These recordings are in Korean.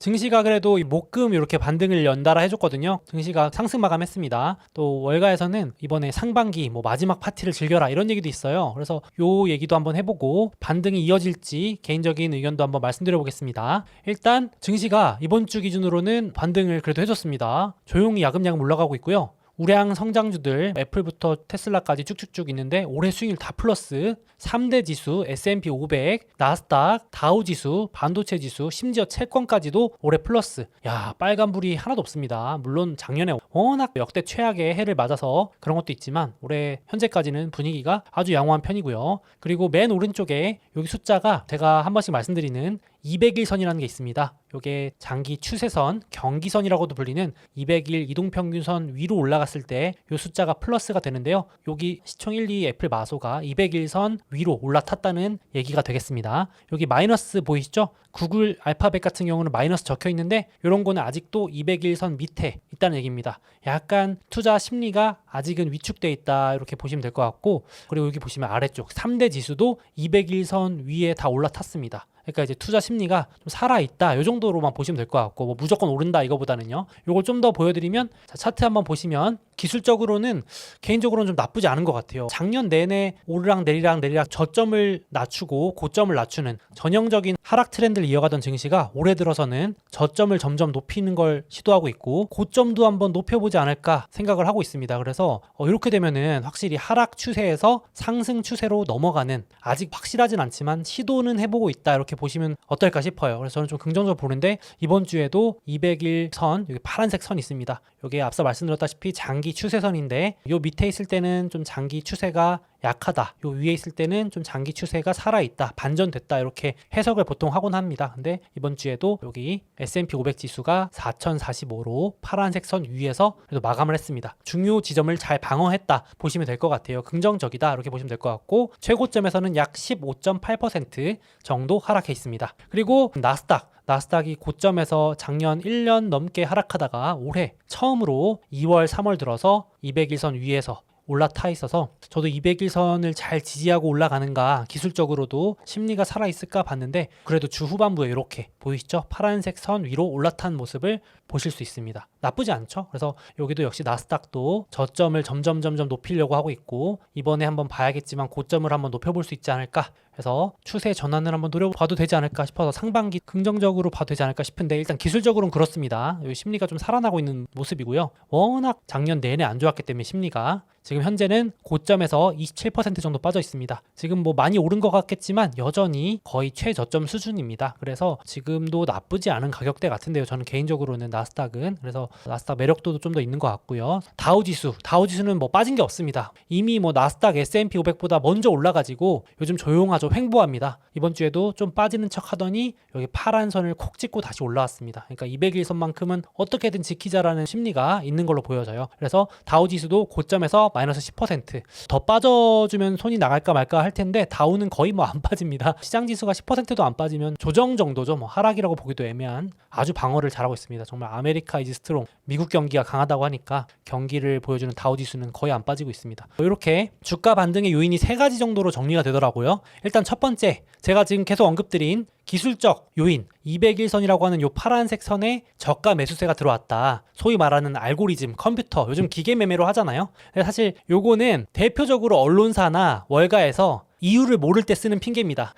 증시가 그래도 목금 이렇게 반등을 연달아 해줬거든요. 증시가 상승 마감했습니다. 또 월가에서는 이번에 상반기 마지막 파티를 즐겨라 이런 얘기도 있어요. 그래서 요 얘기도 한번 해보고 반등이 이어질지 개인적인 의견도 한번 말씀드려 보겠습니다. 일단 증시가 이번 주 기준으로는 반등을 그래도 해줬습니다. 조용히 야금야금 올라가고 있고요. 우량 성장주들 애플부터 테슬라까지 쭉쭉쭉 있는데 올해 수익률 다 플러스. 3대 지수 S&P 500, 나스닥, 다우지수, 반도체 지수, 심지어 채권까지도 올해 플러스. 야, 빨간불이 하나도 없습니다. 물론 작년에 워낙 역대 최악의 해를 맞아서 그런 것도 있지만 올해 현재까지는 분위기가 아주 양호한 편이고요. 그리고 맨 오른쪽에 여기 숫자가 제가 한 번씩 말씀드리는 200일선이라는 게 있습니다. 이게 장기 추세선, 경기선이라고도 불리는 200일 이동평균선 위로 올라갔을 때 이 숫자가 플러스가 되는데요. 여기 시총 1, 2 애플 마소가 200일선 위로 올라탔다는 얘기가 되겠습니다. 여기 마이너스 보이시죠? 구글 알파벳 같은 경우는 마이너스 적혀 있는데 이런 거는 아직도 200일선 밑에 있다는 얘기입니다. 약간 투자 심리가 아직은 위축돼 있다 이렇게 보시면 될 것 같고, 그리고 여기 보시면 아래쪽 3대 지수도 200일선 위에 다 올라탔습니다. 그러니까 이제 투자 심리가 좀 살아있다 이 정도로만 보시면 될 것 같고, 무조건 오른다 이거보다는요. 이걸 좀 더 보여드리면, 자, 차트 한번 보시면 기술적으로는 개인적으로는 좀 나쁘지 않은 것 같아요. 작년 내내 오르락 내리락 저점을 낮추고 고점을 낮추는 전형적인 하락 트렌드를 이어가던 증시가 올해 들어서는 저점을 점점 높이는 걸 시도하고 있고 고점도 한번 높여보지 않을까 생각을 하고 있습니다. 그래서 이렇게 되면은 확실히 하락 추세에서 상승 추세로 넘어가는, 아직 확실하진 않지만 시도는 해보고 있다 이렇게 보시면 어떨까 싶어요. 그래서 저는 좀 긍정적으로 보는데, 이번 주에도 200일 선, 여기 파란색 선 있습니다. 이게 앞서 말씀드렸다시피 장기 추세선인데 요 밑에 있을 때는 좀 장기 추세가 약하다, 요 위에 있을 때는 좀 장기 추세가 살아있다, 반전됐다 이렇게 해석을 보통 하곤 합니다. 근데 이번 주에도 여기 S&P 500 지수가 4045로 파란색 선 위에서 그래도 마감을 했습니다. 중요 지점을 잘 방어했다 보시면 될 것 같아요. 긍정적이다 이렇게 보시면 될 것 같고, 최고점에서는 약 15.8% 정도 하락해 있습니다. 그리고 나스닥이 고점에서 작년 1년 넘게 하락하다가 올해 처음으로 2월, 3월 들어서 200일선 위에서 올라타 있어서 저도 200일선을 잘 지지하고 올라가는가, 기술적으로도 심리가 살아있을까 봤는데 그래도 주 후반부에 이렇게 보이시죠? 파란색 선 위로 올라탄 모습을 보실 수 있습니다. 나쁘지 않죠? 그래서 여기도 역시 나스닥도 저점을 점점 높이려고 하고 있고, 이번에 한번 봐야겠지만 고점을 한번 높여볼 수 있지 않을까 해서 추세 전환을 한번 노려봐도 되지 않을까 싶어서 상반기 긍정적으로 봐도 되지 않을까 싶은데, 일단 기술적으로는 그렇습니다. 여기 심리가 좀 살아나고 있는 모습이고요. 워낙 작년 내내 안 좋았기 때문에 심리가 지금 현재는 고점에서 27% 정도 빠져 있습니다. 지금 많이 오른 것 같겠지만 여전히 거의 최저점 수준입니다. 그래서 지금도 나쁘지 않은 가격대 같은데요. 저는 개인적으로는 나스닥은. 그래서 나스닥 매력도도 좀 더 있는 것 같고요. 다우지수는 빠진 게 없습니다. 이미 나스닥 S&P 500보다 먼저 올라가지고 요즘 조용하죠. 횡보합니다. 이번 주에도 좀 빠지는 척 하더니 여기 파란 선을 콕 찍고 다시 올라왔습니다. 그러니까 200일선만큼은 어떻게든 지키자라는 심리가 있는 걸로 보여져요. 그래서 다우지수도 고점에서 마이너스 10%더 빠져주면 손이 나갈까 말까 할 텐데 다우는 거의 안 빠집니다. 시장 지수가 10%도 안 빠지면 조정 정도죠. 하락이라고 보기도 애매한, 아주 방어를 잘하고 있습니다. 정말 아메리카 이즈 스트롱, 미국 경기가 강하다고 하니까 경기를 보여주는 다우지수는 거의 안 빠지고 있습니다. 이렇게 주가 반등의 요인이 3가지 정도로 정리가 되더라고요. 일단 첫 번째, 제가 지금 계속 언급드린 기술적 요인, 200일선이라고 하는 요 파란색 선에 저가 매수세가 들어왔다. 소위 말하는 알고리즘, 컴퓨터, 요즘 기계 매매로 하잖아요. 사실 요거는 대표적으로 언론사나 월가에서 이유를 모를 때 쓰는 핑계입니다.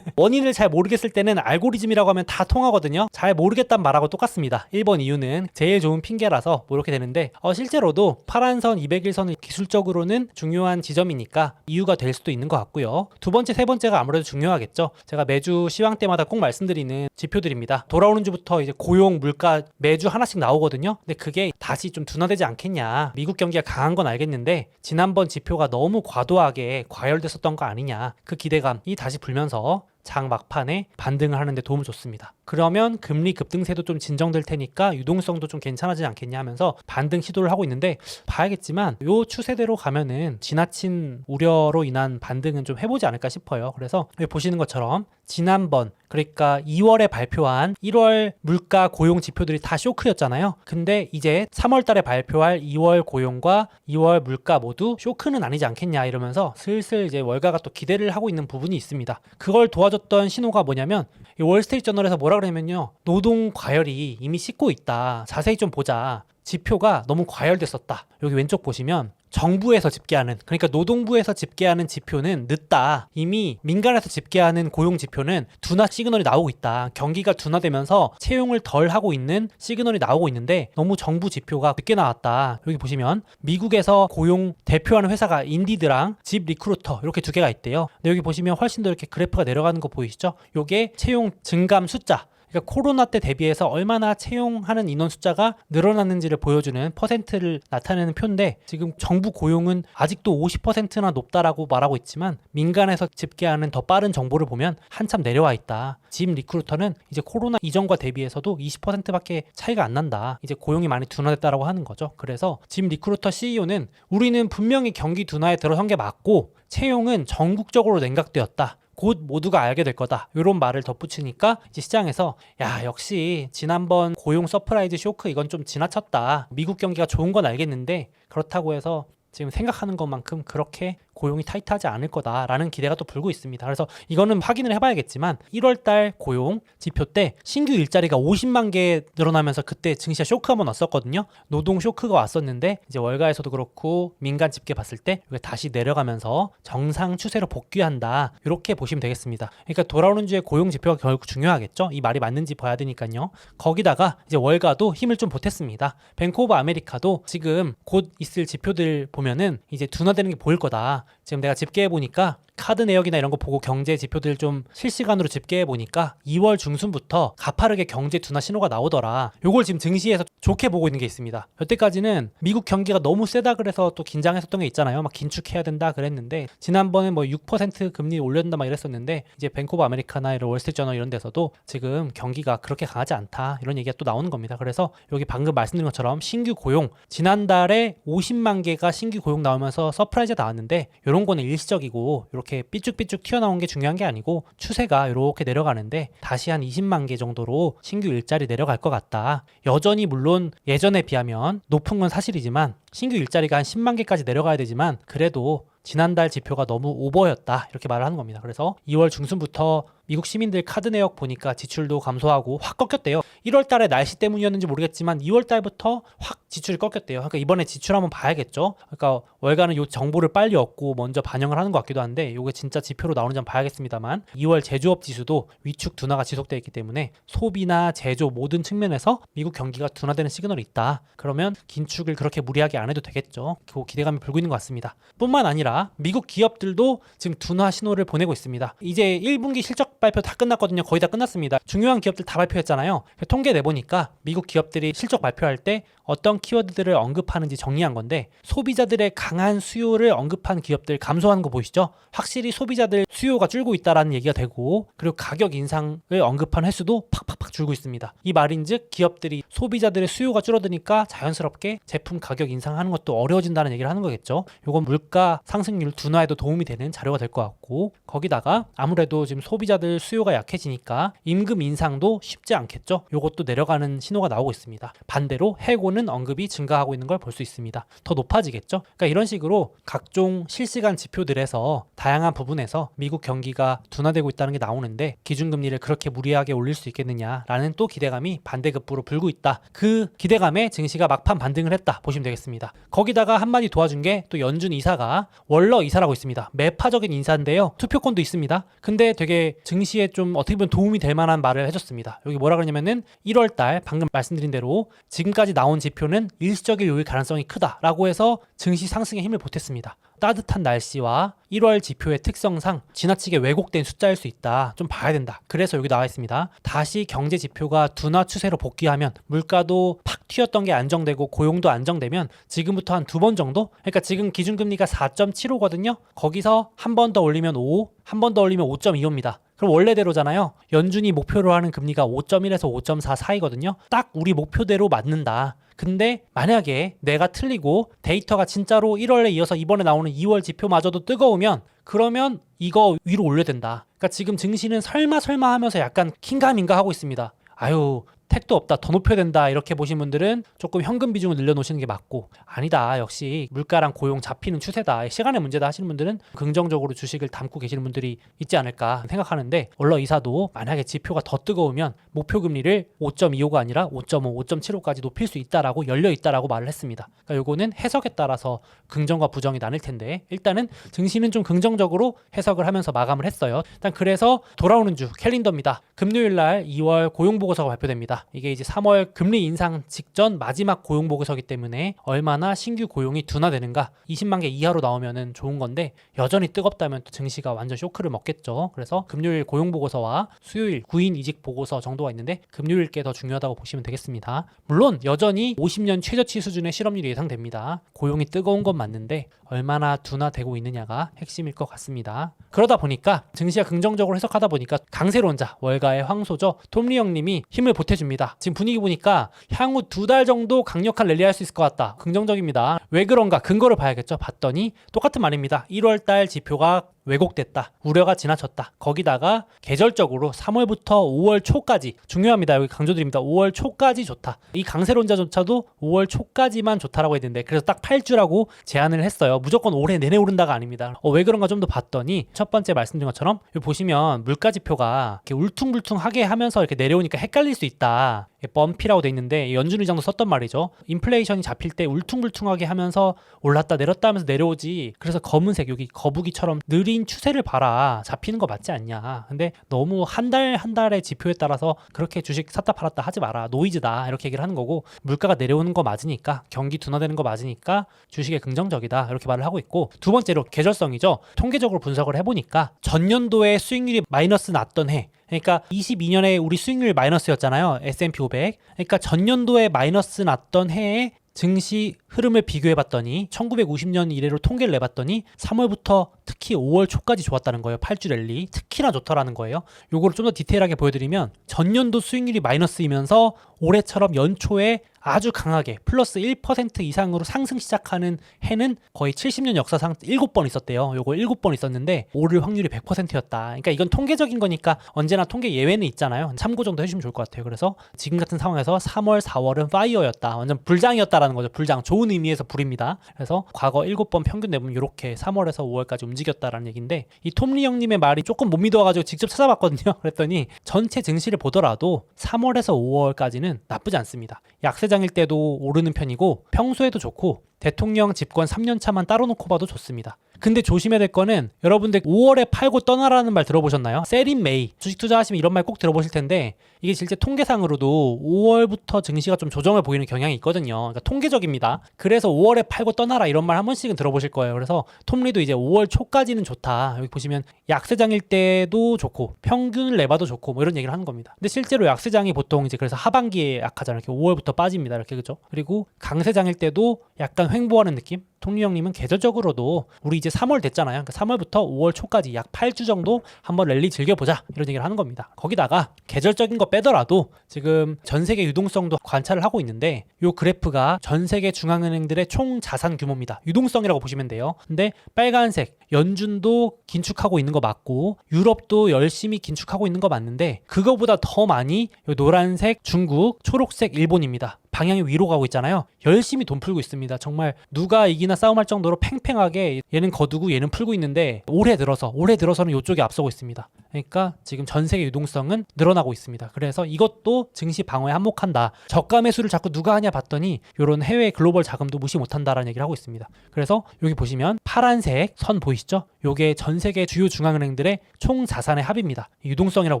원인을 잘 모르겠을 때는 알고리즘이라고 하면 다 통하거든요. 잘 모르겠단 말하고 똑같습니다. 1번 이유는 제일 좋은 핑계라서 이렇게 되는데, 실제로도 파란선 200일선은 기술적으로는 중요한 지점이니까 이유가 될 수도 있는 것 같고요. 두 번째, 세 번째가 아무래도 중요하겠죠. 제가 매주 시황 때마다 꼭 말씀드리는 지표들입니다. 돌아오는 주부터 이제 고용, 물가 매주 하나씩 나오거든요. 근데 그게 다시 좀 둔화되지 않겠냐. 미국 경기가 강한 건 알겠는데 지난번 지표가 너무 과도하게 과열됐었던 거 아니냐. 그 기대감이 다시 불면서 장 막판에 반등을 하는데 도움을 줬습니다. 그러면 금리 급등세도 좀 진정될 테니까 유동성도 좀 괜찮아지지 않겠냐 하면서 반등 시도를 하고 있는데, 봐야겠지만 요 추세대로 가면은 지나친 우려로 인한 반등은 좀 해보지 않을까 싶어요. 그래서 여기 보시는 것처럼 지난번, 그러니까 2월에 발표한 1월 물가 고용 지표들이 다 쇼크였잖아요. 근데 이제 3월 달에 발표할 2월 고용과 2월 물가 모두 쇼크는 아니지 않겠냐 이러면서 슬슬 이제 월가가 또 기대를 하고 있는 부분이 있습니다. 그걸 도와주는 좋아졌던 신호가 뭐냐면 이 월스트리트저널에서 뭐라 그러냐면요. 노동 과열이 이미 씻고 있다. 자세히 좀 보자. 지표가 너무 과열됐었다. 여기 왼쪽 보시면 정부에서 집계하는, 그러니까 노동부에서 집계하는 지표는 늦다. 이미 민간에서 집계하는 고용 지표는 둔화 시그널이 나오고 있다. 경기가 둔화되면서 채용을 덜 하고 있는 시그널이 나오고 있는데 너무 정부 지표가 늦게 나왔다. 여기 보시면 미국에서 고용 대표하는 회사가 인디드랑 집 리크루터 이렇게 두 개가 있대요. 근데 여기 보시면 훨씬 더 이렇게 그래프가 내려가는 거 보이시죠? 요게 채용 증감 숫자. 그러니까 코로나 때 대비해서 얼마나 채용하는 인원 숫자가 늘어났는지를 보여주는 퍼센트를 나타내는 표인데, 지금 정부 고용은 아직도 50%나 높다라고 말하고 있지만 민간에서 집계하는 더 빠른 정보를 보면 한참 내려와 있다. 집 리크루터는 이제 코로나 이전과 대비해서도 20%밖에 차이가 안 난다. 이제 고용이 많이 둔화됐다라고 하는 거죠. 그래서 집 리크루터 CEO는 우리는 분명히 경기 둔화에 들어선 게 맞고 채용은 전국적으로 냉각되었다. 곧 모두가 알게 될 거다. 이런 말을 덧붙이니까 이제 시장에서 야, 역시 지난번 고용 서프라이즈 쇼크 이건 좀 지나쳤다. 미국 경기가 좋은 건 알겠는데 그렇다고 해서 지금 생각하는 것만큼 그렇게 고용이 타이트하지 않을 거다라는 기대가 또 불고 있습니다. 그래서 이거는 확인을 해봐야겠지만 1월달 고용 지표 때 신규 일자리가 50만 개 늘어나면서 그때 증시가 쇼크 한번 왔었거든요. 노동 쇼크가 왔었는데 이제 월가에서도 그렇고 민간 집계 봤을 때 이게 다시 내려가면서 정상 추세로 복귀한다. 이렇게 보시면 되겠습니다. 그러니까 돌아오는 주에 고용 지표가 결국 중요하겠죠. 이 말이 맞는지 봐야 되니까요. 거기다가 이제 월가도 힘을 좀 보탰습니다. 뱅크 오브 아메리카도 지금 곧 있을 지표들 보면은 이제 둔화되는 게 보일 거다. 지금 내가 집계해 보니까 카드 내역이나 이런 거 보고 경제 지표들 좀 실시간으로 집계해 보니까 2월 중순부터 가파르게 경제 둔화 신호가 나오더라. 요걸 지금 증시에서 좋게 보고 있는 게 있습니다. 여태까지는 미국 경기가 너무 세다 그래서 또 긴장했었던 게 있잖아요. 막 긴축해야 된다 그랬는데 지난번에 뭐 6% 금리 올려준다 막 이랬었는데 이제 뱅크 오브 아메리카나 이런 월스트리트저널 이런 데서도 지금 경기가 그렇게 강하지 않다 이런 얘기가 또 나오는 겁니다. 그래서 여기 방금 말씀드린 것처럼 신규 고용 지난달에 50만 개가 신규 고용 나오면서 서프라이즈가 나왔는데 이런 거는 일시적이고 이렇게 삐쭉삐쭉 튀어나온 게 중요한 게 아니고 추세가 이렇게 내려가는데 다시 한 20만 개 정도로 신규 일자리 내려갈 것 같다. 여전히 물론 예전에 비하면 높은 건 사실이지만 신규 일자리가 한 10만 개까지 내려가야 되지만 그래도 지난달 지표가 너무 오버였다 이렇게 말을 하는 겁니다. 그래서 2월 중순부터 미국 시민들 카드 내역 보니까 지출도 감소하고 확 꺾였대요. 1월 달에 날씨 때문이었는지 모르겠지만 2월 달부터 확 지출이 꺾였대요. 그러니까 이번에 지출 한번 봐야겠죠. 그러니까 월가는 이 정보를 빨리 얻고 먼저 반영을 하는 것 같기도 한데 이게 진짜 지표로 나오는지 한번 봐야겠습니다만 2월 제조업 지수도 위축 둔화가 지속되어 있기 때문에 소비나 제조 모든 측면에서 미국 경기가 둔화되는 시그널이 있다. 그러면 긴축을 그렇게 무리하게 안 해도 되겠죠. 그 기대감이 불고 있는 것 같습니다. 뿐만 아니라 미국 기업들도 지금 둔화 신호를 보내고 있습니다. 이제 1분기 실적 발표 다 끝났거든요. 거의 다 끝났습니다. 중요한 기업들 다 발표했잖아요. 통계 내보니까 미국 기업들이 실적 발표할 때 어떤 키워드들을 언급하는지 정리한 건데 소비자들의 강한 수요를 언급한 기업들 감소하는 거 보이시죠? 확실히 소비자들 수요가 줄고 있다라는 얘기가 되고 그리고 가격 인상을 언급한 횟수도 팍팍팍 줄고 있습니다. 이 말인즉 기업들이 소비자들의 수요가 줄어드니까 자연스럽게 제품 가격 인상하는 것도 어려워진다는 얘기를 하는 거겠죠. 이건 물가 상승률 둔화에도 도움이 되는 자료가 될 것 같고 거기다가 아무래도 지금 소비자들 수요가 약해지니까 임금 인상도 쉽지 않겠죠. 이것도 내려가는 신호가 나오고 있습니다. 반대로 해고는 언급이 증가하고 있는 걸 볼 수 있습니다. 더 높아지겠죠. 그러니까 이런 식으로 각종 실시간 지표들에서 다양한 부분에서 미국 경기가 둔화되고 있다는 게 나오는데 기준금리를 그렇게 무리하게 올릴 수 있겠느냐라는 또 기대감이 반대급부로 불고 있다. 그 기대감에 증시가 막판 반등을 했다 보시면 되겠습니다. 거기다가 한마디 도와준 게 또 연준 이사가 월러 이사라고 있습니다. 매파적인 인사인데요. 투표권도 있습니다. 근데 되게 증시에 좀 어떻게 보면 도움이 될 만한 말을 해줬습니다. 여기 뭐라 그러냐면은 1월달 방금 말씀드린 대로 지금까지 나온 지표는 일시적일 요일 가능성이 크다라고 해서 증시 상승에 힘을 보탰습니다. 따뜻한 날씨와 1월 지표의 특성상 지나치게 왜곡된 숫자일 수 있다. 좀 봐야 된다. 그래서 여기 나와 있습니다. 다시 경제 지표가 둔화 추세로 복귀하면 물가도 팍 튀었던 게 안정되고 고용도 안정되면 지금부터 한 두 번 정도? 그러니까 지금 기준금리가 4.75거든요. 거기서 한 번 더 올리면 5, 한 번 더 올리면 5.25입니다. 그럼 원래대로잖아요. 연준이 목표로 하는 금리가 5.1에서 5.4 사이거든요. 딱 우리 목표대로 맞는다. 근데 만약에 내가 틀리고 데이터가 진짜로 1월에 이어서 이번에 나오는 2월 지표마저도 뜨거우면 그러면 이거 위로 올려야 된다. 그러니까 지금 증시는 설마 하면서 약간 긴가민가 하고 있습니다. 아유 택도 없다, 더 높여야 된다 이렇게 보신 분들은 조금 현금 비중을 늘려놓으시는 게 맞고, 아니다, 역시 물가랑 고용 잡히는 추세다, 시간의 문제다 하시는 분들은 긍정적으로 주식을 담고 계시는 분들이 있지 않을까 생각하는데, 원로이사도 만약에 지표가 더 뜨거우면 목표 금리를 5.25가 아니라 5.5, 5.75까지 높일 수 있다라고 열려 있다라고 말을 했습니다. 그러니까 요거는 해석에 따라서 긍정과 부정이 나뉠 텐데, 일단은 증시는 좀 긍정적으로 해석을 하면서 마감을 했어요. 일단 그래서 돌아오는 주 캘린더입니다. 금요일 날 2월 고용보고서가 발표됩니다. 이게 이제 3월 금리 인상 직전 마지막 고용보고서이기 때문에 얼마나 신규 고용이 둔화되는가, 20만 개 이하로 나오면은 좋은 건데 여전히 뜨겁다면 또 증시가 완전 쇼크를 먹겠죠. 그래서 금요일 고용보고서와 수요일 구인 이직 보고서 정도가 있는데 금요일께 더 중요하다고 보시면 되겠습니다. 물론 여전히 50년 최저치 수준의 실업률이 예상됩니다. 고용이 뜨거운 건 맞는데 얼마나 둔화되고 있느냐가 핵심일 것 같습니다. 그러다 보니까 증시가 긍정적으로 해석하다 보니까 강세론자 월가의 황소죠, 톰리 형님이 힘을 보태줍니다. 지금 분위기 보니까 향후 2달 정도 강력한 랠리 할 수 있을 것 같다. 긍정적입니다. 왜 그런가 근거를 봐야겠죠. 봤더니 똑같은 말입니다. 1월달 지표가 왜곡됐다, 우려가 지나쳤다, 거기다가 계절적으로 3월부터 5월 초까지, 중요합니다, 여기 강조드립니다, 5월 초까지 좋다. 이 강세론자조차도 5월 초까지만 좋다라고 했는데, 그래서 딱 8주라고 제안을 했어요. 무조건 올해 내내 오른다가 아닙니다. 왜 그런가 좀 더 봤더니 첫 번째 말씀드린 것처럼 여기 보시면 물가지표가 이렇게 울퉁불퉁하게 하면서 이렇게 내려오니까 헷갈릴 수 있다, 뻔피라고 돼 있는데 연준 의장도 썼던 말이죠. 인플레이션이 잡힐 때 울퉁불퉁하게 하면서 올랐다 내렸다 하면서 내려오지, 그래서 검은색 여기 거북이처럼 느린 추세를 봐라, 잡히는 거 맞지 않냐. 근데 너무 한 달 한 달의 지표에 따라서 그렇게 주식 샀다 팔았다 하지 마라, 노이즈다, 이렇게 얘기를 하는 거고, 물가가 내려오는 거 맞으니까, 경기 둔화되는 거 맞으니까 주식에 긍정적이다, 이렇게 말을 하고 있고, 두 번째로 계절성이죠. 통계적으로 분석을 해보니까 전년도에 수익률이 마이너스 났던 해, 그러니까 22년에 우리 수익률 마이너스였잖아요, S&P 500. 그러니까 전년도에 마이너스 났던 해에 증시 흐름을 비교해봤더니 1950년 이래로 통계를 내봤더니 3월부터 특히 5월 초까지 좋았다는 거예요. 8주 랠리 특히나 좋더라는 거예요. 요거를 좀 더 디테일하게 보여드리면, 전년도 수익률이 마이너스이면서 올해처럼 연초에 아주 강하게 플러스 1% 이상으로 상승 시작하는 해는 거의 70년 역사상 7번 있었대요. 요거 7번 있었는데 오를 확률이 100%였다. 그러니까 이건 통계적인 거니까 언제나 통계 예외는 있잖아요. 참고 정도 해주시면 좋을 것 같아요. 그래서 지금 같은 상황에서 3월, 4월은 파이어였다, 완전 불장이었다라는 거죠. 불장, 좋은 의미에서 불입니다. 그래서 과거 7번 평균 내보면 이렇게 3월에서 5월까지 움직였다라는 얘기인데, 이 톰리 형님의 말이 조금 못 믿어가지고 직접 찾아봤거든요. 그랬더니 전체 증시를 보더라도 3월에서 5월까지는 나쁘지 않습니다. 약세장일 때도 오르는 편이고 평소에도 좋고, 대통령 집권 3년차만 따로 놓고 봐도 좋습니다. 근데 조심해야 될 거는, 여러분들 5월에 팔고 떠나라는 말 들어보셨나요? 셀인 메이, 주식 투자하시면 이런 말 꼭 들어보실 텐데, 이게 실제 통계상으로도 5월부터 증시가 좀 조정을 보이는 경향이 있거든요. 그러니까 통계적입니다. 그래서 5월에 팔고 떠나라 이런 말 한 번씩은 들어보실 거예요. 그래서 톰리도 이제 5월 초까지는 좋다, 여기 보시면 약세장일 때도 좋고 평균을 내봐도 좋고 뭐 이런 얘기를 하는 겁니다. 근데 실제로 약세장이 보통 이제 그래서 하반기에 약하잖아요. 이렇게 5월부터 빠집니다, 이렇게, 그죠? 그리고 강세장일 때도 약간 횡보하는 느낌? 톰리 형님은 계절적으로도 우리 이제 3월 됐잖아요. 그러니까 3월부터 5월 초까지 약 8주 정도 한번 랠리 즐겨보자, 이런 얘기를 하는 겁니다. 거기다가 계절적인 거 빼더라도 지금 전 세계 유동성도 관찰을 하고 있는데, 요 그래프가 전 세계 중앙은행들의 총 자산 규모입니다. 유동성이라고 보시면 돼요. 근데 빨간색 연준도 긴축하고 있는 거 맞고 유럽도 열심히 긴축하고 있는 거 맞는데, 그거보다 더 많이 요 노란색 중국, 초록색 일본입니다. 방향이 위로 가고 있잖아요. 열심히 돈 풀고 있습니다. 정말 누가 이기나 싸움할 정도로 팽팽하게 얘는 거두고 얘는 풀고 있는데, 올해 들어서는 이쪽이 앞서고 있습니다. 그러니까 지금 전 세계 유동성은 늘어나고 있습니다. 그래서 이것도 증시 방어에 한몫한다. 저가 매수를 자꾸 누가 하냐 봤더니 이런 해외 글로벌 자금도 무시 못한다라는 얘기를 하고 있습니다. 그래서 여기 보시면 파란색 선 보이시죠? 요게 전 세계 주요 중앙은행들의 총 자산의 합입니다. 유동성이라고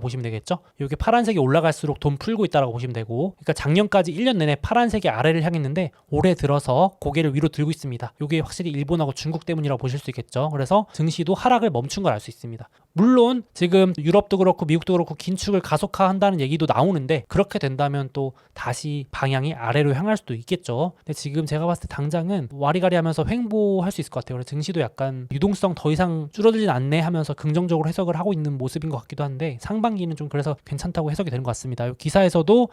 보시면 되겠죠? 요게 파란색이 올라갈수록 돈 풀고 있다라고 보시면 되고, 그러니까 작년까지 1년 내내 파란색이 아래를 향했는데 올해 들어서 고개를 위로 들고 있습니다. 요게 확실히 일본하고 중국 때문이라고 보실 수 있겠죠. 그래서 증시도 하락을 멈춘 걸 알 수 있습니다. 물론 지금 유럽도 그렇고 미국도 그렇고 긴축을 가속화한다는 얘기도 나오는데, 그렇게 된다면 또 다시 방향이 아래로 향할 수도 있겠죠. 근데 지금 제가 봤을 때 당장은 와리가리 하면서 횡보할 수 있을 것 같아요. 그래서 증시도 약간 유동성 더 이상 줄어들진 않네 하면서 긍정적으로 해석을 하고 있는 모습인 것 같기도 한데, 상반기는 좀 그래서 괜찮다고 해석이 되는 것 같습니다. 기사에서도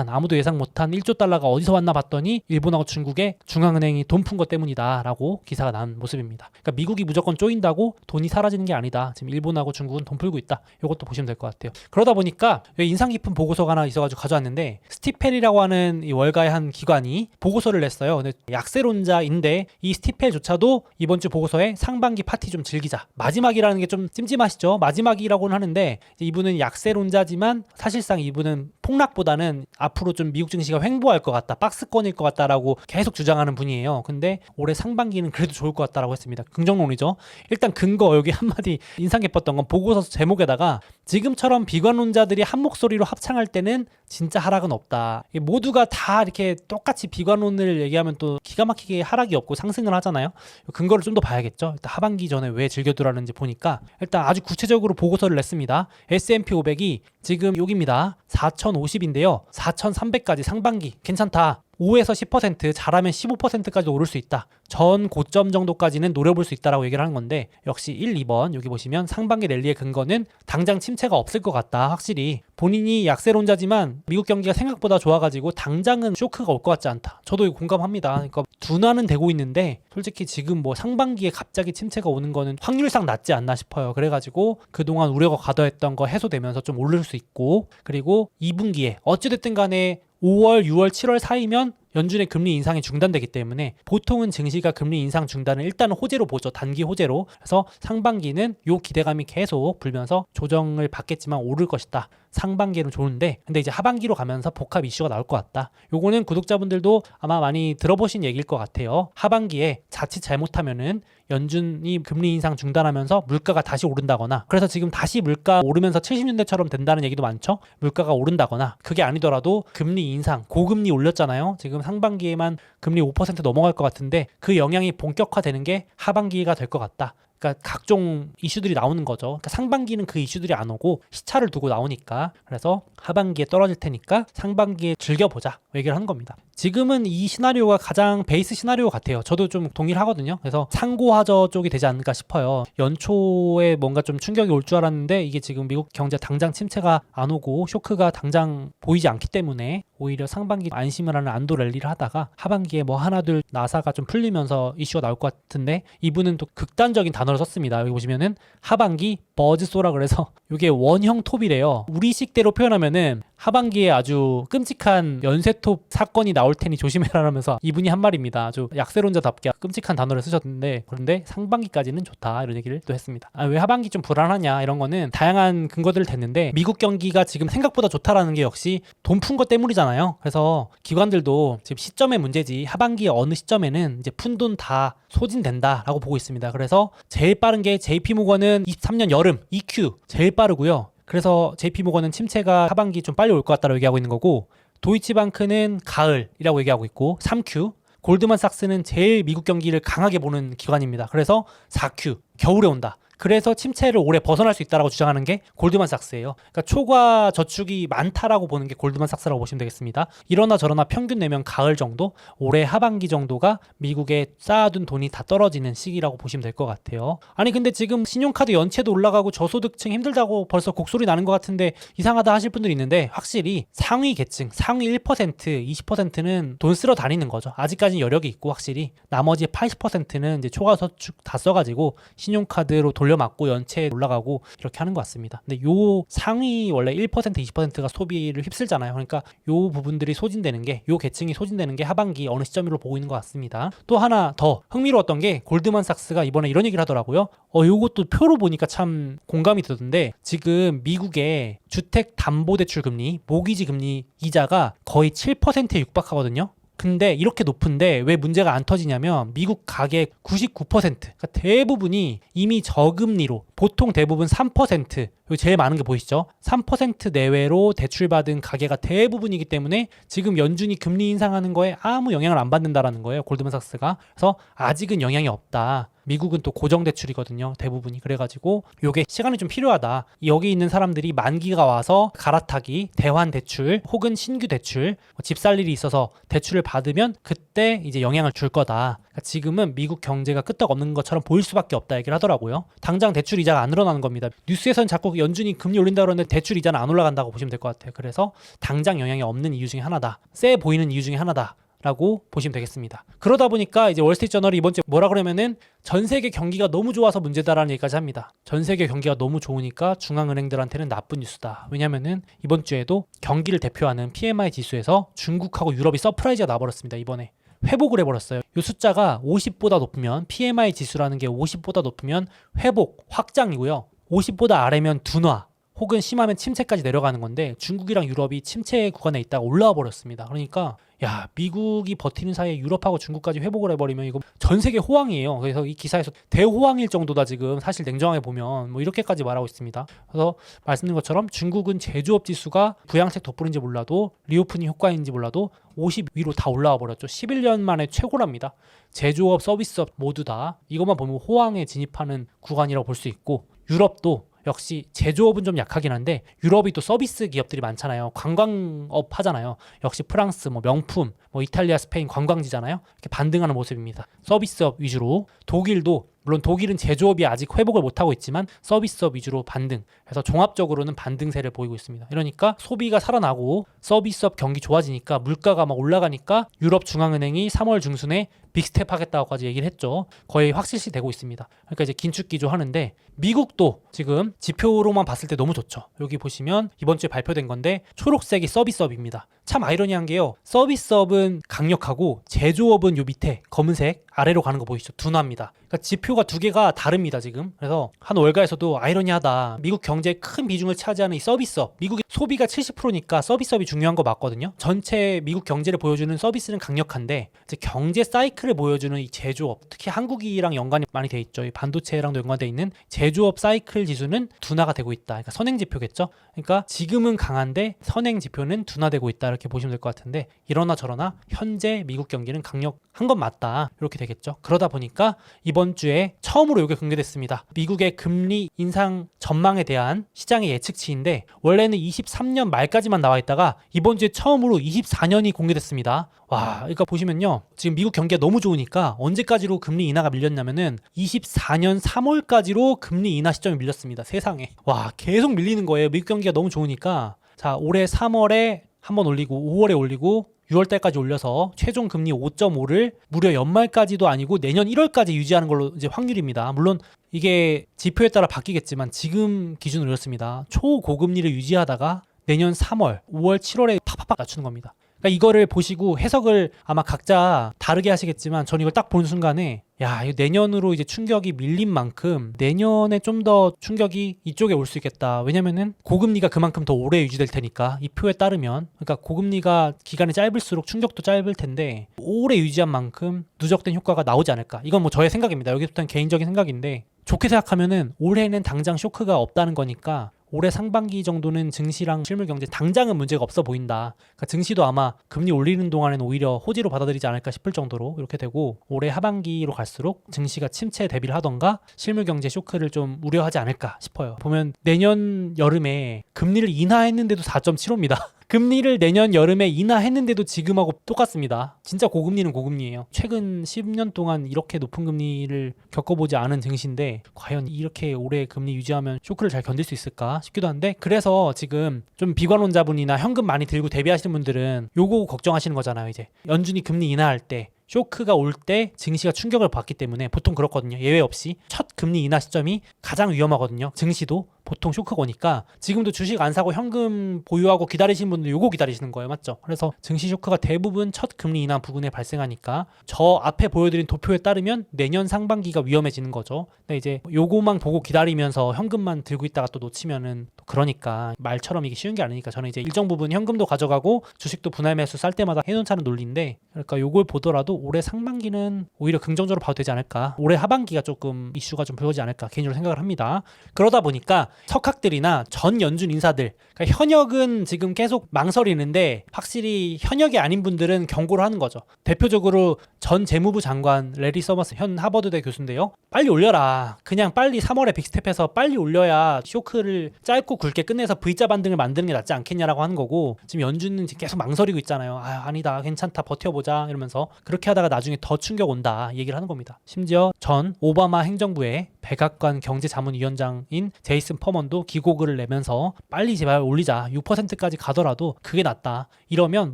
아무도 예상 못한 1조 달러가 어디서 왔나 봤더니 일본하고 중국의 중앙은행이 돈 푼 것 때문이다 라고 기사가 난 모습입니다. 그러니까 미국이 무조건 쪼인다고 돈이 사라지는 게 아니다. 지금 일본 일본하고 중국은 돈 풀고 있다. 이것도 보시면 될 것 같아요. 그러다 보니까 인상 깊은 보고서가 하나 있어가지고 가져왔는데, 스티펠이라고 하는 이 월가의 한 기관이 보고서를 냈어요. 근데 약세론자인데 이 스티펠조차도 이번 주 보고서에 상반기 파티 좀 즐기자, 마지막이라는 게 좀 찜찜하시죠. 마지막이라고는 하는데 이분은 약세론자지만 사실상 이분은 폭락보다는 앞으로 좀 미국 증시가 횡보할 것 같다, 박스권일 것 같다라고 계속 주장하는 분이에요. 근데 올해 상반기는 그래도 좋을 것 같다라고 했습니다. 긍정론이죠. 일단 근거, 여기 한마디 인상 깊었던 건 보고서 제목에다가 지금처럼 비관론자들이 한 목소리로 합창할 때는 진짜 하락은 없다. 모두가 다 이렇게 똑같이 비관론을 얘기하면 또 기가 막히게 하락이 없고 상승을 하잖아요. 근거를 좀 더 봐야겠죠. 일단 하반기 전에 왜 즐겨두라는지 보니까 일단 아주 구체적으로 보고서를 냈습니다. S&P 500이 지금 여기입니다. 4050인데요. 4300까지 상반기 괜찮다. 5에서 10%, 잘하면 15%까지 오를 수 있다. 전 고점 정도까지는 노려볼 수 있다라고 얘기를 하는 건데, 역시 1, 2번 여기 보시면 상반기 랠리의 근거는 당장 침체가 없을 것 같다. 확실히 본인이 약세론자지만 미국 경기가 생각보다 좋아가지고 당장은 쇼크가 올 것 같지 않다. 저도 이거 공감합니다. 그러니까 둔화는 되고 있는데 솔직히 지금 뭐 상반기에 갑자기 침체가 오는 거는 확률상 낮지 않나 싶어요. 그래가지고 그동안 우려가 과도했던 거 해소되면서 좀 오를 수 있고, 그리고 2분기에 어찌됐든 간에 5월, 6월, 7월 사이면 연준의 금리 인상이 중단되기 때문에 보통은 증시가 금리 인상 중단을 일단은 호재로 보죠. 단기 호재로. 그래서 상반기는 요 기대감이 계속 불면서 조정을 받겠지만 오를 것이다. 상반기는 좋은데, 근데 이제 하반기로 가면서 복합 이슈가 나올 것 같다. 요거는 구독자분들도 아마 많이 들어보신 얘기일 것 같아요. 하반기에 자칫 잘못하면은 연준이 금리 인상 중단하면서 물가가 다시 오른다거나, 그래서 지금 다시 물가 오르면서 70년대처럼 된다는 얘기도 많죠. 물가가 오른다거나, 그게 아니더라도 금리 인상, 고금리 올렸잖아요. 지금 상반기에만 금리 5% 넘어갈 것 같은데 그 영향이 본격화되는 게 하반기가 될 것 같다. 그러니까 각종 이슈들이 나오는 거죠. 그러니까 상반기는 그 이슈들이 안 오고 시차를 두고 나오니까, 그래서 하반기에 떨어질 테니까 상반기에 즐겨보자 얘기를 하는 겁니다. 지금은 이 시나리오가 가장 베이스 시나리오 같아요. 저도 좀 동의를 하거든요. 그래서 상고하저 쪽이 되지 않을까 싶어요. 연초에 뭔가 좀 충격이 올 줄 알았는데 이게 지금 미국 경제 당장 침체가 안 오고 쇼크가 당장 보이지 않기 때문에 오히려 상반기 안심을 하는 안도 랠리를 하다가 하반기에 뭐 하나둘 나사가 좀 풀리면서 이슈가 나올 것 같은데, 이분은 또 극단적인 단어를 썼습니다. 여기 보시면은 하반기 버즈소라 그래서 이게 원형 톱이래요. 우리식대로 표현하면은 하반기에 아주 끔찍한 연쇄톱 사건이 나올 테니 조심해라라면서 이분이 한 말입니다. 아주 약세론자답게 끔찍한 단어를 쓰셨는데, 그런데 상반기까지는 좋다 이런 얘기를 또 했습니다. 왜 하반기 좀 불안하냐 이런 거는 다양한 근거들을 댔는데, 미국 경기가 지금 생각보다 좋다라는 게 역시 돈 푼 것 때문이잖아요. 그래서 기관들도 지금 시점의 문제지 하반기 어느 시점에는 이제 푼 돈 다 소진된다라고 보고 있습니다. 그래서 제일 빠른 게 JP모건은 23년 여름 EQ 제일 빠르고요. 그래서 JP모건은 침체가 하반기 좀 빨리 올 것 같다고 얘기하고 있는 거고, 도이치방크는 가을이라고 얘기하고 있고 3Q, 골드만삭스는 제일 미국 경기를 강하게 보는 기관입니다. 그래서 4Q, 겨울에 온다. 그래서 침체를 올해 벗어날 수 있다고 주장하는 게 골드만삭스예요. 그러니까 초과 저축이 많다라고 보는 게 골드만삭스라고 보시면 되겠습니다. 이러나 저러나 평균 내면 가을 정도, 올해 하반기 정도가 미국에 쌓아둔 돈이 다 떨어지는 시기라고 보시면 될 것 같아요. 아니 근데 지금 신용카드 연체도 올라가고 저소득층 힘들다고 벌써 곡소리 나는 것 같은데 이상하다 하실 분들이 있는데, 확실히 상위 계층, 상위 1%, 20%는 돈 쓰러 다니는 거죠. 아직까지는 여력이 있고, 확실히 나머지 80%는 이제 초과 저축 다 써가지고 신용카드로 돌려맞고 연체 올라가고 이렇게 하는 것 같습니다. 근데 요 상위 원래 1%, 20%가 소비를 휩쓸잖아요. 그러니까 요 부분들이 소진되는 게, 요 계층이 소진되는 게 하반기 어느 시점으로 보고 있는 것 같습니다. 또 하나 더 흥미로웠던 게 골드만삭스가 이번에 이런 얘기를 하더라고요. 요것도 표로 보니까 참 공감이 되던데, 지금 미국의 주택담보대출 금리, 모기지 금리 이자가 거의 7%에 육박하거든요. 근데 이렇게 높은데 왜 문제가 안 터지냐면, 미국 가계 99%, 그러니까 대부분이 이미 저금리로, 보통 대부분 3%, 여기 제일 많은 게 보이시죠? 3% 내외로 대출받은 가계가 대부분이기 때문에 지금 연준이 금리 인상하는 거에 아무 영향을 안 받는다라는 거예요, 골드만삭스가. 그래서 아직은 영향이 없다. 미국은 또 고정대출이거든요, 대부분이. 그래가지고 요게 시간이 좀 필요하다. 여기 있는 사람들이 만기가 와서 갈아타기, 대환대출 혹은 신규 대출, 집 살 일이 있어서 대출을 받으면 그때 이제 영향을 줄 거다. 그러니까 지금은 미국 경제가 끄떡없는 것처럼 보일 수밖에 없다 얘기를 하더라고요. 당장 대출 이자가 안 늘어나는 겁니다. 뉴스에서는 자꾸 연준이 금리 올린다 그러는데 대출 이자는 안 올라간다고 보시면 될 것 같아요. 그래서 당장 영향이 없는 이유 중에 하나다. 세 보이는 이유 중에 하나다. 라고 보시면 되겠습니다. 그러다 보니까 이제 월스트리트저널이 이번 주에 뭐라 그러면은 전 세계 경기가 너무 좋아서 문제다라는 얘기까지 합니다. 전 세계 경기가 너무 좋으니까 중앙은행들한테는 나쁜 뉴스다. 왜냐면은 이번 주에도 경기를 대표하는 PMI 지수에서 중국하고 유럽이 서프라이즈가 나버렸습니다. 이번에 회복을 해버렸어요. 이 숫자가 50보다 높으면 PMI 지수라는 게 50보다 높으면 회복, 확장이고요. 50보다 아래면 둔화 혹은 심하면 침체까지 내려가는 건데 중국이랑 유럽이 침체 구간에 있다가 올라와 버렸습니다. 그러니까 야, 미국이 버티는 사이에 유럽하고 중국까지 회복을 해버리면 이거 전 세계 호황이에요. 그래서 이 기사에서 대호황일 정도다 지금 사실 냉정하게 보면 뭐 이렇게까지 말하고 있습니다. 그래서 말씀드린 것처럼 중국은 제조업 지수가 부양책 덧불인지 몰라도 리오프닝 효과인지 몰라도 50 위로 다 올라와 버렸죠. 11년 만에 최고랍니다. 제조업, 서비스업 모두 다 이것만 보면 호황에 진입하는 구간이라고 볼 수 있고 유럽도 역시 제조업은 좀 약하긴 한데 유럽이 또 서비스 기업들이 많잖아요. 관광업 하잖아요. 역시 프랑스, 뭐 명품, 뭐 이탈리아, 스페인 관광지잖아요. 이렇게 반등하는 모습입니다. 서비스업 위주로 독일도 물론 독일은 제조업이 아직 회복을 못하고 있지만 서비스업 위주로 반등. 그래서 종합적으로는 반등세를 보이고 있습니다. 이러니까 소비가 살아나고 서비스업 경기 좋아지니까 물가가 막 올라가니까 유럽 중앙은행이 3월 중순에 빅스텝 하겠다고까지 얘기를 했죠. 거의 확실시 되고 있습니다. 그러니까 이제 긴축기조 하는데 미국도 지금 지표로만 봤을 때 너무 좋죠. 여기 보시면 이번 주에 발표된 건데 초록색이 서비스업입니다. 참 아이러니한 게요. 서비스업은 강력하고 제조업은 요 밑에 검은색 아래로 가는 거 보이시죠? 둔화입니다. 그러니까 지표가 두 개가 다릅니다 지금. 그래서 한 월가에서도 아이러니하다. 미국 경제에 큰 비중을 차지하는 이 서비스업. 미국의 소비가 70%니까 서비스업이 중요한 거 맞거든요. 전체 미국 경제를 보여주는 서비스는 강력한데 이제 경제 사이클을 보여주는 이 제조업, 특히 한국이랑 연관이 많이 돼 있죠. 이 반도체랑도 연관돼 있는 제조업 사이클 지수는 둔화가 되고 있다. 그러니까 선행 지표겠죠. 그러니까 지금은 강한데 선행 지표는 둔화되고 있다. 이렇게 보시면 될 것 같은데 이러나 저러나 현재 미국 경기는 강력한 건 맞다. 이렇게 되겠죠. 그러다 보니까 이번 주에 처음으로 이게 공개됐습니다. 미국의 금리 인상 전망에 대한 시장의 예측치인데 원래는 23년 말까지만 나와 있다가 이번 주에 처음으로 24년이 공개됐습니다. 와, 그러니까 보시면요. 지금 미국 경기가 너무 좋으니까 언제까지로 금리 인하가 밀렸냐면은 24년 3월까지로 금리 인하 시점이 밀렸습니다. 세상에. 와, 계속 밀리는 거예요. 미국 경기가 너무 좋으니까. 자, 올해 3월에 한번 올리고 5월에 올리고 6월 달까지 올려서 최종 금리 5.5를 무려 연말까지도 아니고 내년 1월까지 유지하는 걸로 이제 확률입니다. 물론 이게 지표에 따라 바뀌겠지만 지금 기준으로 이렇습니다. 초고금리를 유지하다가 내년 3월, 5월, 7월에 팍팍팍 낮추는 겁니다. 그러니까 이거를 보시고 해석을 아마 각자 다르게 하시겠지만 저는 이걸 딱 보는 순간에 야, 이거 내년으로 이제 충격이 밀린 만큼 내년에 좀 더 충격이 이쪽에 올 수 있겠다. 왜냐면은 고금리가 그만큼 더 오래 유지될 테니까 이 표에 따르면 그러니까 고금리가 기간이 짧을수록 충격도 짧을 텐데 오래 유지한 만큼 누적된 효과가 나오지 않을까. 이건 뭐 저의 생각입니다. 여기부터는 개인적인 생각인데 좋게 생각하면은 올해는 당장 쇼크가 없다는 거니까 올해 상반기 정도는 증시랑 실물 경제 당장은 문제가 없어 보인다. 그러니까 증시도 아마 금리 올리는 동안에는 오히려 호재로 받아들이지 않을까 싶을 정도로 이렇게 되고 올해 하반기로 갈수록 증시가 침체 대비를 하던가 실물 경제 쇼크를 좀 우려하지 않을까 싶어요. 보면 내년 여름에 금리를 인하했는데도 4.75입니다. 금리를 내년 여름에 인하했는데도 지금하고 똑같습니다. 진짜 고금리는 고금리예요. 최근 10년 동안 이렇게 높은 금리를 겪어보지 않은 증시인데 과연 이렇게 오래 금리 유지하면 쇼크를 잘 견딜 수 있을까 싶기도 한데 그래서 지금 좀 비관론자분이나 현금 많이 들고 대비하시는 분들은 요거 걱정하시는 거잖아요. 이제 연준이 금리 인하할 때 쇼크가 올 때 증시가 충격을 받기 때문에 보통 그렇거든요. 예외 없이 첫 금리 인하 시점이 가장 위험하거든요. 증시도 보통 쇼크가 오니까 지금도 주식 안 사고 현금 보유하고 기다리시는 분들 요거 기다리시는 거예요. 맞죠? 그래서 증시 쇼크가 대부분 첫 금리 인하 부근에 발생하니까 저 앞에 보여드린 도표에 따르면 내년 상반기가 위험해지는 거죠. 근데 이제 요거만 보고 기다리면서 현금만 들고 있다가 또 놓치면은 또 그러니까 말처럼 이게 쉬운 게 아니니까 저는 이제 일정 부분 현금도 가져가고 주식도 분할 매수 쌀 때마다 해놓자는 논리인데 그러니까 요걸 보더라도 올해 상반기는 오히려 긍정적으로 봐도 되지 않을까. 올해 하반기가 조금 이슈가 좀 불거지지 않을까 개인적으로 생각을 합니다. 그러다 보니까 석학들이나 전 연준 인사들 그러니까 현역은 지금 계속 망설이는데 확실히 현역이 아닌 분들은 경고를 하는 거죠. 대표적으로 전 재무부 장관 레리 서머스 현 하버드대 교수인데요. 빨리 올려라. 그냥 빨리 3월에 빅스텝해서 빨리 올려야 쇼크를 짧고 굵게 끝내서 V자 반등을 만드는 게 낫지 않겠냐라고 하는 거고 지금 연준은 계속 망설이고 있잖아요. 아니다 괜찮다 버텨보자 이러면서 그렇게 하다가 나중에 더 충격 온다 얘기를 하는 겁니다. 심지어 전 오바마 행정부의 백악관 경제자문위원장인 제이슨 퍼먼도 기고글을 내면서 빨리 제발 올리자 6%까지 가더라도 그게 낫다. 이러면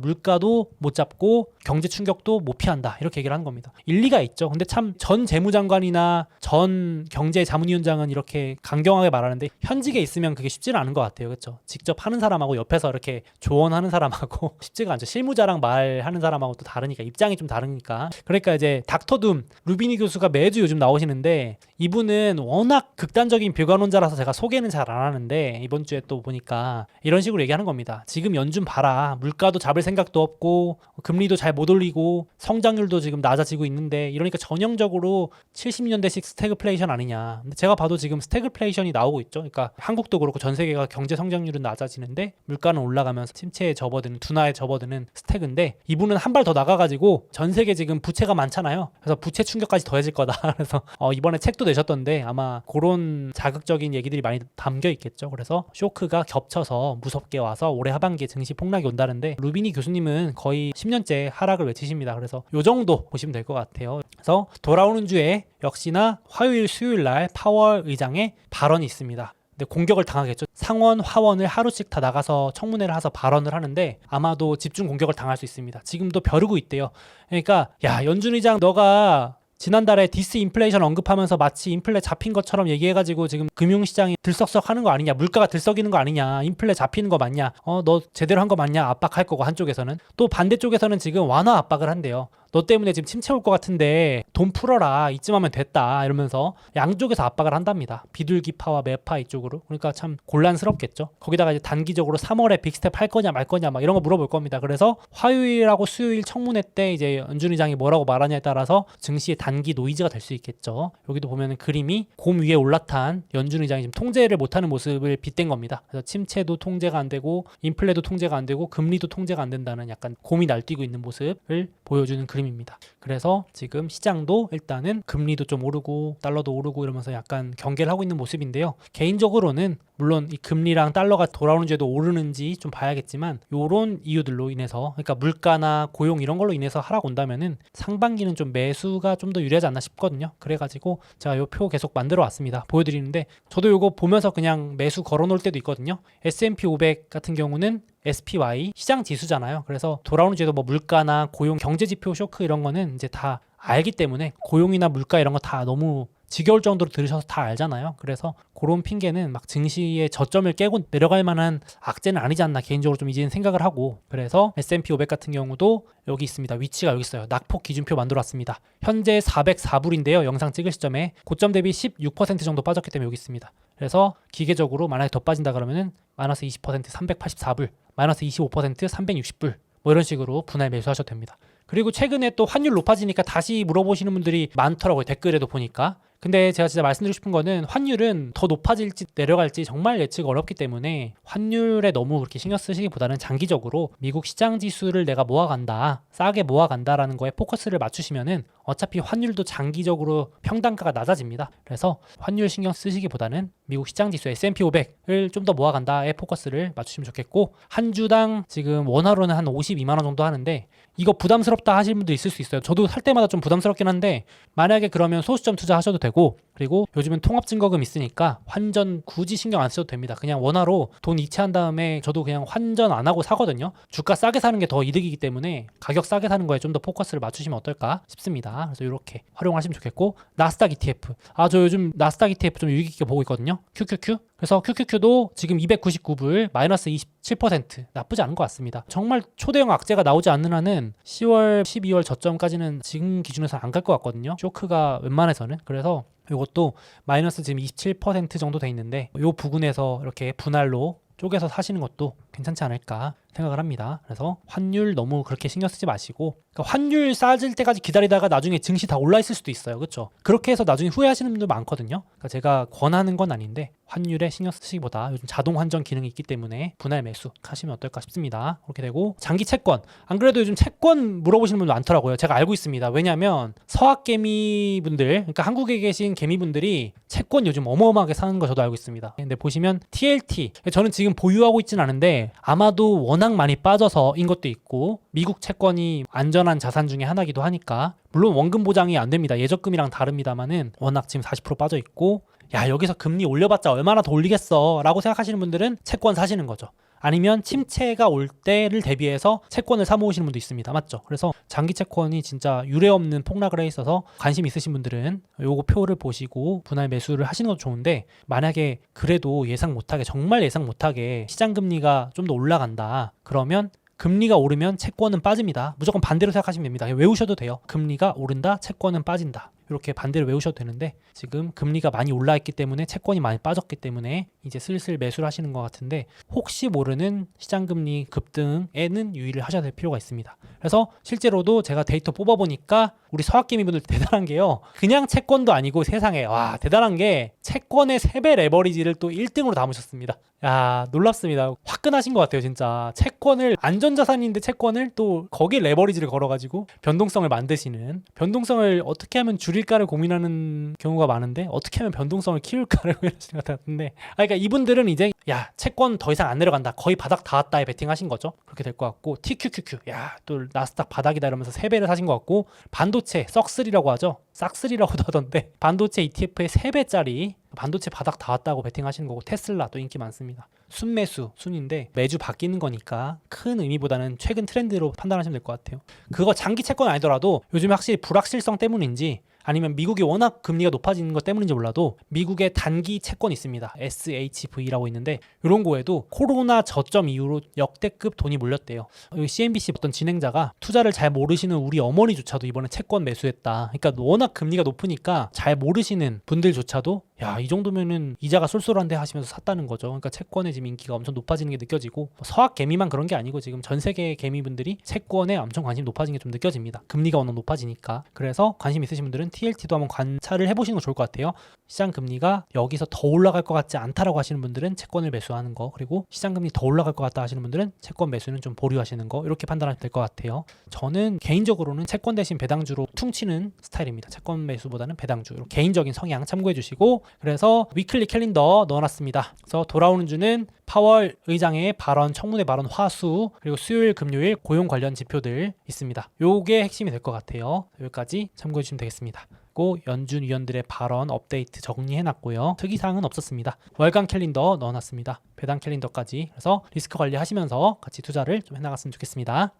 물가도 못 잡고 경제 충격도 못 피한다 이렇게 얘기를 하는 겁니다. 일리가 있죠. 근데 참 전 재무장관이나 전 경제자문위원장은 이렇게 강경하게 말하는데 현직에 있으면 그게 쉽지는 않은 것 같아요. 그렇죠? 직접 하는 사람하고 옆에서 이렇게 조언하는 사람하고 쉽지가 않죠. 실무자랑 말하는 사람하고 또 다르니까 입장이 좀 다르니까. 그러니까 이제 닥터둠 루비니 교수가 매주 요즘 나오시는데 이분은 워낙 극단적인 비관론자라서 제가 소개는 잘 안 하는데 이번 주에 또 보니까 이런 식으로 얘기하는 겁니다. 지금 연준 봐라. 물가도 잡을 생각도 없고 금리도 잘 못 올리고 성장률도 지금 낮아지고 있는데 이러니까 전형적으로 70년대식 스태그플레이션 아니냐. 근데 제가 봐도 지금 스태그플레이션이 나오고 있죠. 그러니까 한국도 그렇고 전 세계가 경제 성장률은 낮아지는데 물가는 올라가면서 침체에 접어드는 둔화에 접어드는 스태그인데 이분은 한 발 더 나가가지고 전 세계 지금 부채가 많잖아요. 그래서 부채 충격까지 더해질 거다. 그래서 이번에 책도 내셨던데 아마 그런 자극적인 얘기들이 많이 담겨 있겠죠. 그래서 쇼크가 겹쳐서 무섭게 와서 올해 하반기에 증시 폭락이 온다는데 루비니 교수님은 거의 10년째 하락을 외치십니다. 그래서 요 정도 보시면 될 것 같아요. 그래서 돌아오는 주에 역시나 화요일 수요일 날 파월 의장의 발언이 있습니다. 근데 공격을 당하겠죠. 상원, 하원을 하루씩 다 나가서 청문회를 해서 발언을 하는데 아마도 집중 공격을 당할 수 있습니다. 지금도 벼르고 있대요. 그러니까 야 연준 의장 너가 지난달에 디스인플레이션 언급하면서 마치 인플레 잡힌 것처럼 얘기해가지고 지금 금융시장이 들썩썩하는 거 아니냐, 물가가 들썩이는 거 아니냐, 인플레 잡히는 거 맞냐, 너 제대로 한 거 맞냐 압박할 거고 한쪽에서는 또 반대쪽에서는 지금 완화 압박을 한대요. 너 때문에 지금 침체 올 것 같은데 돈 풀어라 이쯤 하면 됐다 이러면서 양쪽에서 압박을 한답니다. 비둘기파와 매파 이쪽으로. 그러니까 참 곤란스럽겠죠. 거기다가 이제 단기적으로 3월에 빅스텝 할 거냐 말 거냐 막 이런 거 물어볼 겁니다. 그래서 화요일하고 수요일 청문회 때 이제 연준 의장이 뭐라고 말하냐에 따라서 증시의 단기 노이즈가 될 수 있겠죠. 여기도 보면은 그림이 곰 위에 올라탄 연준 의장이 지금 통제를 못하는 모습을 빗댄 겁니다. 그래서 침체도 통제가 안 되고 인플레도 통제가 안 되고 금리도 통제가 안 된다는 약간 곰이 날뛰고 있는 모습을 보여주는 그림. 입니다. 그래서 지금 시장도 일단은 금리도 좀 오르고 달러도 오르고 이러면서 약간 경계를 하고 있는 모습인데요. 개인적으로는 물론 이 금리랑 달러가 돌아오는 주에도 오르는지 좀 봐야겠지만 요런 이유들로 인해서 그러니까 물가나 고용 이런 걸로 인해서 하락 온다면은 상반기는 좀 매수가 좀 더 유리하지 않나 싶거든요. 그래가지고 제가 요 표 계속 만들어 왔습니다. 보여드리는데 저도 요거 보면서 그냥 매수 걸어 놓을 때도 있거든요. S&P 500 같은 경우는 SPY 시장 지수잖아요. 그래서 돌아오는 주에도 뭐 물가나 고용 경제 지표 쇼크 이런 거는 이제 다 알기 때문에 고용이나 물가 이런 거 다 너무 지겨울 정도로 들으셔서 다 알잖아요. 그래서 그런 핑계는 막 증시의 저점을 깨고 내려갈 만한 악재는 아니지 않나 개인적으로 좀 이제는 생각을 하고 그래서 S&P 500 같은 경우도 여기 있습니다. 위치가 여기 있어요. 낙폭 기준표 만들어 왔습니다. 현재 404불인데요. 영상 찍을 시점에 고점 대비 16% 정도 빠졌기 때문에 여기 있습니다. 그래서 기계적으로 만약에 더 빠진다 그러면은 마이너스 20% 384불, 마이너스 25% 360불 뭐 이런 식으로 분할 매수하셔도 됩니다. 그리고 최근에 또 환율 높아지니까 다시 물어보시는 분들이 많더라고요. 댓글에도 보니까. 근데 제가 진짜 말씀드리고 싶은 거는 환율은 더 높아질지 내려갈지 정말 예측 어렵기 때문에 환율에 너무 그렇게 신경 쓰시기보다는 장기적으로 미국 시장 지수를 내가 모아간다, 싸게 모아간다라는 거에 포커스를 맞추시면은 어차피 환율도 장기적으로 평단가가 낮아집니다. 그래서 환율 신경 쓰시기보다는 미국 시장 지수 S&P 500을 좀 더 모아간다에 포커스를 맞추시면 좋겠고 한 주당 지금 원화로는 한 52만 원 정도 하는데 이거 부담스럽다 하시는 분도 있을 수 있어요. 저도 살 때마다 좀 부담스럽긴 한데 만약에 그러면 소수점 투자하셔도 되고 그리고 요즘은 통합증거금 있으니까 환전 굳이 신경 안 써도 됩니다. 그냥 원화로 돈 이체한 다음에 저도 그냥 환전 안 하고 사거든요. 주가 싸게 사는 게 더 이득이기 때문에 가격 싸게 사는 거에 좀 더 포커스를 맞추시면 어떨까 싶습니다. 그래서 이렇게 활용하시면 좋겠고 나스닥 ETF 저 요즘 나스닥 ETF 좀 유익 있게 보고 있거든요. QQQ 그래서 QQQ도 지금 299불 마이너스 27% 나쁘지 않은 것 같습니다. 정말 초대형 악재가 나오지 않는 한은 10월 12월 저점까지는 지금 기준에서 안 갈 것 같거든요. 쇼크가 웬만해서는. 그래서 이것도 마이너스 지금 27% 정도 돼 있는데 이 부근에서 이렇게 분할로 쪼개서 사시는 것도 괜찮지 않을까 생각을 합니다. 그래서 환율 너무 그렇게 신경 쓰지 마시고 그러니까 환율 싸질 때까지 기다리다가 나중에 증시 다 올라 있을 수도 있어요. 그렇죠? 그렇게 해서 나중에 후회하시는 분들 많거든요. 그러니까 제가 권하는 건 아닌데 환율에 신경 쓰시기보다 요즘 자동 환전 기능이 있기 때문에 분할 매수 하시면 어떨까 싶습니다. 그렇게 되고 장기 채권 안 그래도 요즘 채권 물어보시는 분들 많더라고요. 제가 알고 있습니다. 왜냐하면 서학개미 분들 그러니까 한국에 계신 개미분들이 채권 요즘 어마어마하게 사는 거 저도 알고 있습니다. 근데 보시면 TLT 저는 지금 보유하고 있진 않은데 아마도 워낙 많이 빠져서인 것도 있고 미국 채권이 안전한 자산 중에 하나이기도 하니까 물론 원금 보장이 안 됩니다. 예적금이랑 다릅니다만은 워낙 지금 40% 빠져 있고 야 여기서 금리 올려봤자 얼마나 더 올리겠어 라고 생각하시는 분들은 채권 사시는 거죠. 아니면 침체가 올 때를 대비해서 채권을 사 모으시는 분도 있습니다. 맞죠? 그래서 장기 채권이 진짜 유례없는 폭락을 해 있어서 관심 있으신 분들은 요거 표를 보시고 분할 매수를 하시는 것도 좋은데, 만약에 그래도 예상 못하게, 정말 예상 못하게 시장 금리가 좀 더 올라간다 그러면 금리가 오르면 채권은 빠집니다. 무조건 반대로 생각하시면 됩니다. 외우셔도 돼요. 금리가 오른다, 채권은 빠진다. 이렇게 반대로 외우셔도 되는데, 지금 금리가 많이 올라있기 때문에 채권이 많이 빠졌기 때문에 이제 슬슬 매수를 하시는 것 같은데, 혹시 모르는 시장금리 급등에는 유의를 하셔야 될 필요가 있습니다. 그래서 실제로도 제가 데이터 뽑아보니까 우리 서학개미분들 대단한 게요, 그냥 채권도 아니고 세상에 와 대단한 게 채권의 3배 레버리지를 또 1등으로 담으셨습니다. 야, 놀랍습니다. 화끈하신 것 같아요. 진짜 채권을, 안전자산인데 채권을 또 거기에 레버리지를 걸어가지고 변동성을 만드시는, 변동성을 어떻게 하면 줄일까를 고민하는 경우가 많은데 어떻게 하면 변동성을 키울까를 고민하시는 것 같은데, 그러니까 이분들은 이제 야 채권 더 이상 안 내려간다, 거의 바닥 닿았다에 베팅하신 거죠. 그렇게 될 것 같고, TQQQ 야 또 나스닥 바닥이다 이러면서 3배를 사신 것 같고, 반도체 썩3라고 하죠. 싹3라고도 하던데 반도체 ETF의 3배짜리 반도체 바닥 닿았다고 베팅하시는 거고, 테슬라 또 인기 많습니다. 순매수, 순인데 매주 바뀌는 거니까 큰 의미보다는 최근 트렌드로 판단하시면 될 것 같아요. 그거 장기 채권 아니더라도 요즘에 확실히 불확실성 때문인지 아니면 미국이 워낙 금리가 높아지는 것 때문인지 몰라도 미국의 단기 채권이 있습니다. SHV라고 있는데 이런 거에도 코로나 저점 이후로 역대급 돈이 몰렸대요. CNBC 어떤 진행자가 투자를 잘 모르시는 우리 어머니조차도 이번에 채권 매수했다. 그러니까 워낙 금리가 높으니까 잘 모르시는 분들조차도 야, 이 정도면은 이자가 쏠쏠한데 하시면서 샀다는 거죠. 그러니까 채권의 지금 인기가 엄청 높아지는 게 느껴지고, 서학 개미만 그런 게 아니고 지금 전 세계 개미분들이 채권에 엄청 관심이 높아지는 게 좀 느껴집니다. 금리가 워낙 높아지니까. 그래서 관심 있으신 분들은 TLT도 한번 관찰을 해보시는 거 좋을 것 같아요. 시장 금리가 여기서 더 올라갈 것 같지 않다라고 하시는 분들은 채권을 매수하는 거, 그리고 시장 금리 더 올라갈 것 같다 하시는 분들은 채권 매수는 좀 보류하시는 거, 이렇게 판단하면 될 것 같아요. 저는 개인적으로는 채권 대신 배당주로 퉁치는 스타일입니다. 채권 매수보다는 배당주. 개인적인 성향 참고해 주시고, 그래서 위클리 캘린더 넣어놨습니다. 그래서 돌아오는 주는 파월 의장의 발언, 청문회 발언 화수, 그리고 수요일, 금요일 고용 관련 지표들 있습니다. 요게 핵심이 될 것 같아요. 여기까지 참고해 주시면 되겠습니다. 그리고 연준 위원들의 발언 업데이트 정리해놨고요. 특이사항은 없었습니다. 월간 캘린더 넣어놨습니다. 배당 캘린더까지. 그래서 리스크 관리하시면서 같이 투자를 좀 해나갔으면 좋겠습니다.